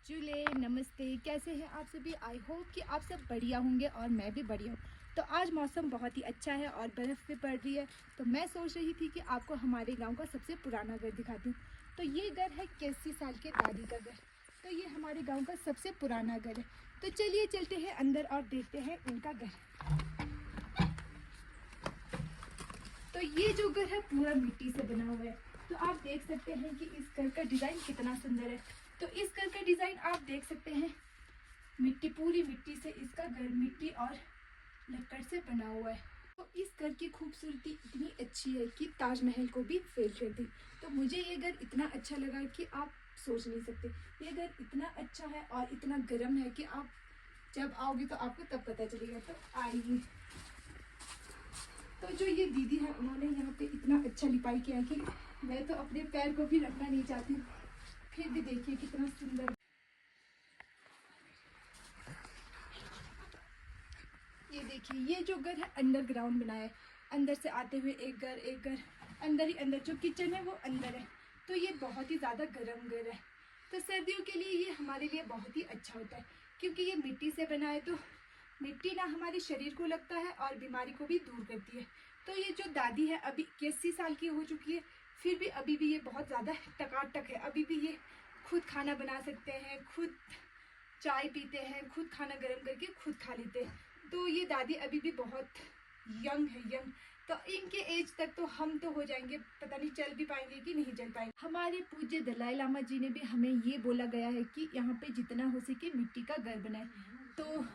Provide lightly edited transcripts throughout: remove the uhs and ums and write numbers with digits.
चुले नमस्ते, कैसे हैं आप सभी। आई होप कि आप सब बढ़िया होंगे और मैं भी बढ़िया हूँ। तो आज मौसम बहुत ही अच्छा है और बर्फ़ भी पड़ रही है। तो मैं सोच रही थी कि आपको हमारे गांव का सबसे पुराना घर दिखाती हूँ। तो ये घर है 81 साल के दादी का घर। तो ये हमारे गांव का सबसे पुराना घर है। तो चलिए चलते हैं अंदर और देखते हैं उनका घर। तो ये जो घर है पूरा मिट्टी से बना हुआ है। तो आप देख सकते हैं कि इस घर का डिज़ाइन कितना सुंदर है। तो इस घर का डिज़ाइन आप देख सकते हैं, मिट्टी, पूरी मिट्टी से इसका घर मिट्टी और लकड़ से बना हुआ है। तो इस घर की खूबसूरती इतनी अच्छी है कि ताजमहल को भी फेल कर दी। तो मुझे ये घर इतना अच्छा लगा कि आप सोच नहीं सकते। ये घर इतना अच्छा है और इतना गर्म है कि आप जब आओगे तो आपको तब पता चलेगा। तो आइए। तो जो ये दीदी है उन्होंने यहाँ पे इतना अच्छा लिपाई किया कि मैं तो अपने पैर को भी रखना नहीं चाहती हूँ। फिर भी देखिए कितना सुंदर। ये देखिए, ये जो घर है अंडरग्राउंड बनाया है। अंदर से आते हुए एक घर अंदर ही अंदर, जो किचन है वो अंदर है। तो ये बहुत ही ज़्यादा गर्म घर है। तो सर्दियों के लिए ये हमारे लिए बहुत ही अच्छा होता है, क्योंकि ये मिट्टी से बना है। तो मिट्टी ना हमारे शरीर को लगता है और बीमारी को भी दूर करती है। तो ये जो दादी है अभी 81 साल की हो चुकी है, फिर भी अभी भी ये बहुत ज़्यादा टकाटक है। अभी भी ये खुद खाना बना सकते हैं, खुद चाय पीते हैं, खुद खाना गर्म करके खुद खा लेते हैं। तो ये दादी अभी भी बहुत यंग है, यंग। तो इनके एज तक तो हम तो हो जाएंगे, पता नहीं चल भी पाएंगे कि नहीं चल पाएंगे। हमारे पूज्य दलाई लामा जी ने भी हमें ये बोला गया है कि यहाँ पे जितना हो सके मिट्टी का घर बनाए। तो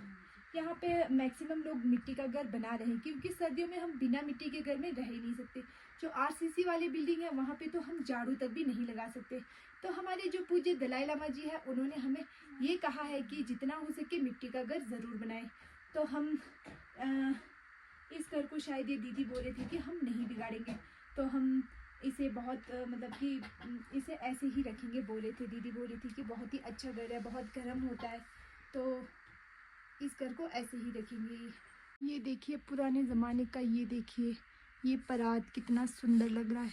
यहाँ पे मैक्सिमम लोग मिट्टी का घर बना रहे हैं, क्योंकि सर्दियों में हम बिना मिट्टी के घर में रह ही नहीं सकते। जो आरसीसी वाली बिल्डिंग है वहाँ पे तो हम झाड़ू तक भी नहीं लगा सकते। तो हमारे जो पूज्य दलाई लामा जी है उन्होंने हमें ये कहा है कि जितना हो सके मिट्टी का घर ज़रूर बनाएं। तो हम इस घर को शायद ये दीदी बोल रही थी कि हम नहीं बिगाड़ेंगे। तो हम इसे बहुत मतलब कि इसे ऐसे ही रखेंगे, बोले थे। दीदी बोल रही थी कि बहुत ही अच्छा घर है, बहुत गर्म होता है, तो इस घर को ऐसे ही रखेंगे। ये देखिए पुराने ज़माने का, ये देखिए ये परात कितना सुंदर लग रहा है।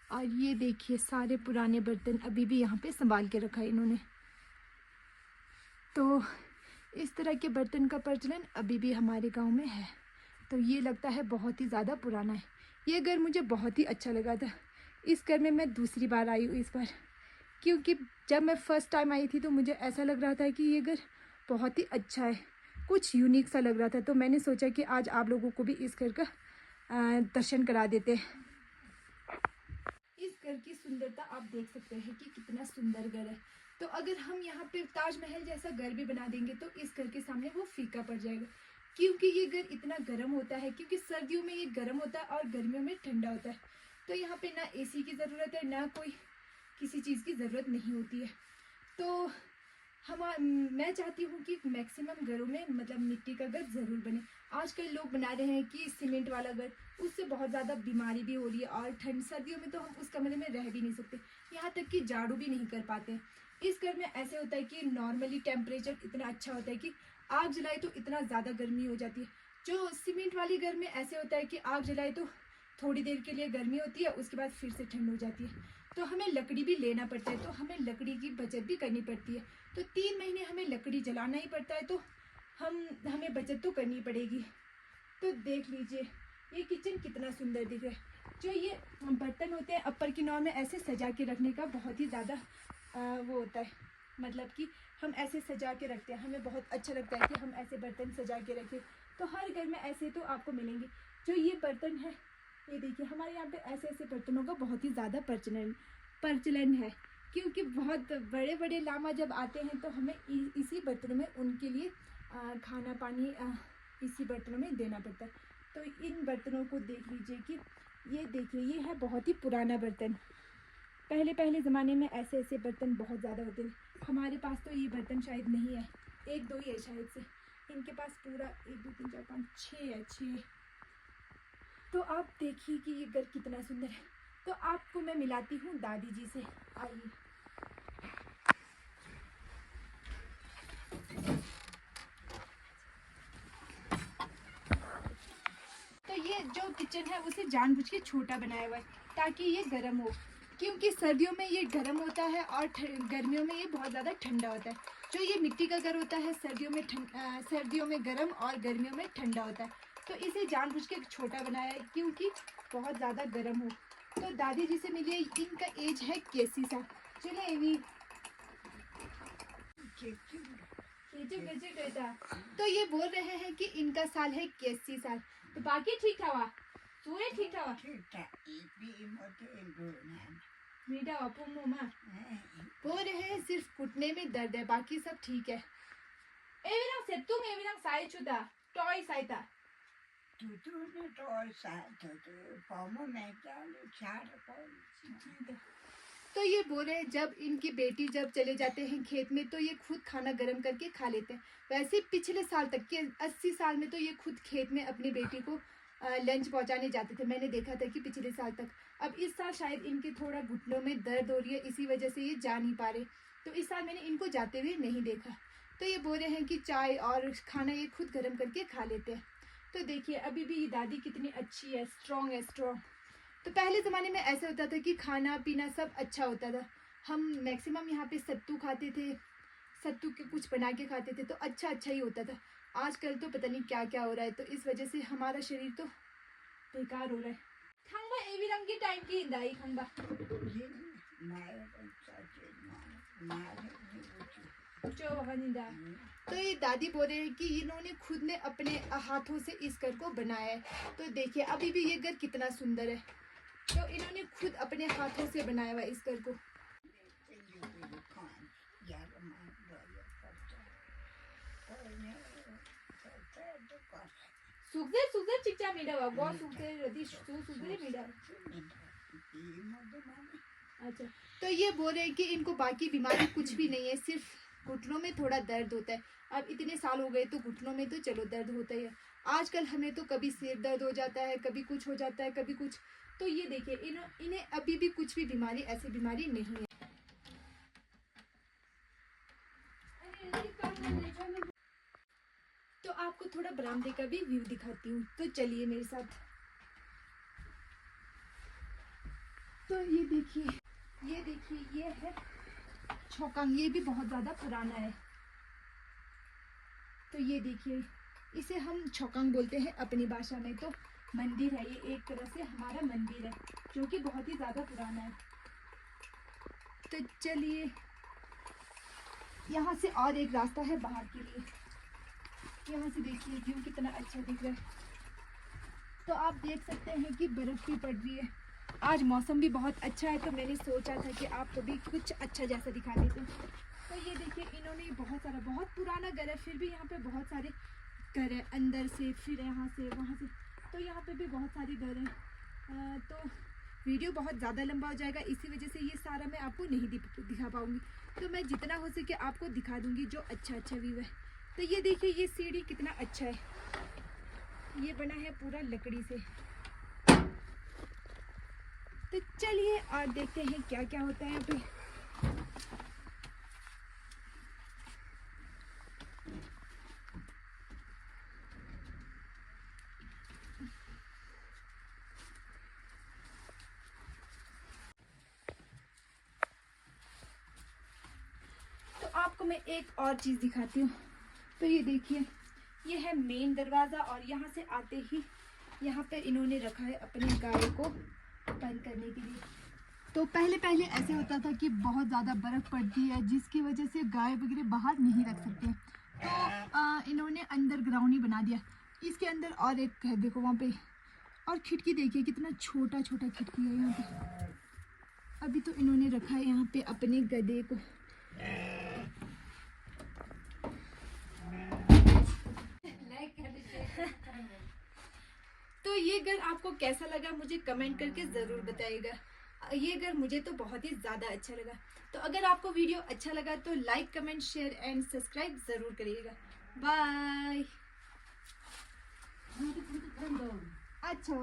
और ये देखिए सारे पुराने बर्तन अभी भी यहाँ पे संभाल के रखा है इन्होंने। तो इस तरह के बर्तन का प्रचलन अभी भी हमारे गांव में है। तो ये लगता है बहुत ही ज़्यादा पुराना है। ये घर मुझे बहुत ही अच्छा लगा था। इस घर में मैं दूसरी बार आई हूँ इस बार, क्योंकि जब मैं फ़र्स्ट टाइम आई थी तो मुझे ऐसा लग रहा था कि ये घर बहुत ही अच्छा है, कुछ यूनिक सा लग रहा था। तो मैंने सोचा कि आज आप लोगों को भी इस घर का दर्शन करा देते हैं। इस घर की सुंदरता आप देख सकते हैं कि कितना सुंदर घर है। तो अगर हम यहाँ पे ताजमहल जैसा घर भी बना देंगे तो इस घर के सामने वो फीका पड़ जाएगा, क्योंकि ये घर इतना गर्म होता है। क्योंकि सर्दियों में ये गर्म होता है और गर्मियों में ठंडा होता है। तो यहाँ पे ना एसी की ज़रूरत है, ना कोई किसी चीज़ की ज़रूरत नहीं होती है। तो मैं चाहती हूँ कि मैक्सिमम घरों में मतलब मिट्टी का घर ज़रूर बने। आजकल लोग बना रहे हैं कि सीमेंट वाला घर, उससे बहुत ज़्यादा बीमारी भी हो रही है। और ठंड सर्दियों में तो हम उस कमरे में रह भी नहीं सकते, यहाँ तक कि झाड़ू भी नहीं कर पाते। इस घर में ऐसे होता है कि नॉर्मली टेम्परेचर इतना अच्छा होता है कि आग जलाए तो इतना ज़्यादा गर्मी हो जाती है। जो सीमेंट वाली घर में ऐसे होता है कि आग जलाए तो थोड़ी देर के लिए गर्मी होती है, उसके बाद फिर से ठंड हो जाती है। तो हमें लकड़ी भी लेना पड़ता है, तो हमें लकड़ी की बचत भी करनी पड़ती है। तो 3 महीने हमें लकड़ी जलाना ही पड़ता है। तो हमें बचत तो करनी पड़ेगी। तो देख लीजिए ये किचन कितना सुंदर दिख रहा है। जो ये बर्तन होते हैं अपर की नौ में ऐसे सजा के रखने का बहुत ही ज़्यादा वो होता है, मतलब कि हम ऐसे सजा के रखते हैं। हमें बहुत अच्छा लगता है कि हम ऐसे बर्तन सजा के रखें। तो हर घर में ऐसे तो आपको मिलेंगे। जो ये बर्तन है, ये देखिए हमारे यहाँ पे ऐसे ऐसे बर्तनों का बहुत ही ज़्यादा प्रचलन है। क्योंकि बहुत बड़े बड़े लामा जब आते हैं तो हमें इसी बर्तनों में उनके लिए खाना पानी इसी बर्तनों में देना पड़ता है। तो इन बर्तनों को देख लीजिए कि ये देखिए ये है बहुत ही पुराना बर्तन। पहले पहले ज़माने में ऐसे ऐसे बर्तन बहुत ज़्यादा होते थे। हमारे पास तो ये बर्तन शायद नहीं है, 1-2 ही है शायद से। इनके पास पूरा 1 2 3 4 5 6 है, 6। तो आप देखिए कि ये घर कितना सुंदर है। तो आपको मैं मिलाती हूँ दादी जी से, आइए। तो ये जो किचन है उसे जानबूझ के छोटा बनाया हुआ है ताकि ये गर्म हो। क्योंकि सर्दियों में ये गर्म होता है और गर्मियों में ये बहुत ज़्यादा ठंडा होता है। जो ये मिट्टी का घर होता है सर्दियों में गर्म और गर्मियों में ठंडा होता है। तो इसे जानबूझ के छोटा बनाया है क्योंकि बहुत ज़्यादा गर्म हो। तो दादी जी से मिलिए, इनका एज है 81 साल। चले एवी तो ये बोल रहे हैं कि इनका साल है 81 साल। तो बाकी ठीक था वहाँ सूर्य ठीक था मीठा अपू मुमा बोल रहे हैं सिर्फ घुटने में दर्द है, बाकी सब ठीक है। एविरंग सेतुंग एविरंग साई चुदा टॉय साइता तो ये बोल रहे हैं जब इनकी बेटी जब चले जाते हैं खेत में तो ये खुद खाना गर्म करके खा लेते हैं। वैसे पिछले साल तक के 80 साल में तो ये खुद खेत में अपनी बेटी को लंच पहुंचाने जाते थे, मैंने देखा था कि पिछले साल तक। अब इस साल शायद इनके थोड़ा घुटनों में दर्द हो रही है, इसी वजह से ये जा नहीं पा रहे। तो इस साल मैंने इनको जाते हुए नहीं देखा। तो ये बोल रहे हैं कि चाय और खाना ये खुद गर्म करके खा लेते हैं। तो देखिए अभी भी ये दादी कितनी अच्छी है, स्ट्रॉन्ग है, स्ट्रॉन्ग। तो पहले ज़माने में ऐसा होता था कि खाना पीना सब अच्छा होता था। हम मैक्सिमम यहाँ पे सत्तू खाते थे, सत्तू के कुछ बना के खाते थे, तो अच्छा ही होता था। आजकल तो पता नहीं क्या क्या हो रहा है, तो इस वजह से हमारा शरीर तो बेकार हो रहा है। खंबा एवी रंग की टाइम की इंदाई खंबा तो ये दादी बोल रहे हैं कि इन्होंने खुद ने अपने हाथों से इस घर को बनाया है। तो देखिए अभी भी ये घर कितना सुंदर है। तो इन्होंने खुद अपने हाथों से बनाया हुआ इस घर को। सुखदे चिच्चा मीडा वो सुखदे रदी सुखदे मीडा। अच्छा तो ये बोल रहे हैं कि इनको बाकी बीमारी कुछ भी नहीं है, सिर्फ घुटनों में थोड़ा दर्द होता है। अब इतने साल हो गए तो घुटनों में तो चलो दर्द होता ही है। आजकल हमें तो कभी सिर दर्द हो जाता है, कभी कुछ हो जाता है, कभी कुछ। तो ये देखिए इन्हें अभी भी कुछ भी बीमारी ऐसी बीमारी नहीं है। तो आपको थोड़ा बरामदे का भी व्यू दिखाती हूँ, तो चलिए मेरे साथ। तो ये देखिए ये है चौकांग, ये भी बहुत ज़्यादा पुराना है। तो ये देखिए इसे हम चौकांग बोलते हैं अपनी भाषा में। तो मंदिर है ये, एक तरह से हमारा मंदिर है जो कि बहुत ही ज़्यादा पुराना है। तो चलिए यहाँ से और एक रास्ता है बाहर के लिए। यहाँ से देखिए व्यू कितना अच्छा दिख रहा है। तो आप देख सकते हैं कि बर्फ़ भी पड़ रही है। आज मौसम भी बहुत अच्छा है, तो मैंने सोचा था कि आपको भी कुछ अच्छा जैसा दिखा देते हैं। तो ये देखिए इन्होंने बहुत पुराना घर है, फिर भी यहाँ पे बहुत सारे घर है, अंदर से फिर यहाँ से वहाँ से। तो यहाँ पे भी बहुत सारे घर हैं। तो वीडियो बहुत ज़्यादा लंबा हो जाएगा, इसी वजह से ये सारा मैं आपको नहीं दिखा पाऊँगी। तो मैं जितना हो सके आपको दिखा दूँगी जो अच्छा व्यू है। तो ये देखिए ये सीढ़ी कितना अच्छा है, ये बना है पूरा लकड़ी से। तो चलिए और देखते हैं क्या क्या होता है यहाँ पे। तो आपको मैं एक और चीज़ दिखाती हूँ। तो ये देखिए ये है मेन दरवाज़ा, और यहाँ से आते ही यहाँ पे इन्होंने रखा है अपनी गाय को बंद करने के लिए। तो पहले ऐसे होता था कि बहुत ज़्यादा बर्फ़ पड़ती है जिसकी वजह से गाय वगैरह बाहर नहीं रख सकते। तो इन्होंने अंडर ग्राउंड ही बना दिया। इसके अंदर और एक है, देखो वहाँ पे। और खिड़की देखिए कितना छोटा खिड़की है यहाँ पे। अभी तो इन्होंने रखा है यहाँ पे अपने गधे को। तो ये घर आपको कैसा लगा मुझे कमेंट करके ज़रूर बताइएगा। ये घर मुझे तो बहुत ही ज़्यादा अच्छा लगा। तो अगर आपको वीडियो अच्छा लगा तो like, comment, share and subscribe ज़रूर करिएगा। बाय। अच्छा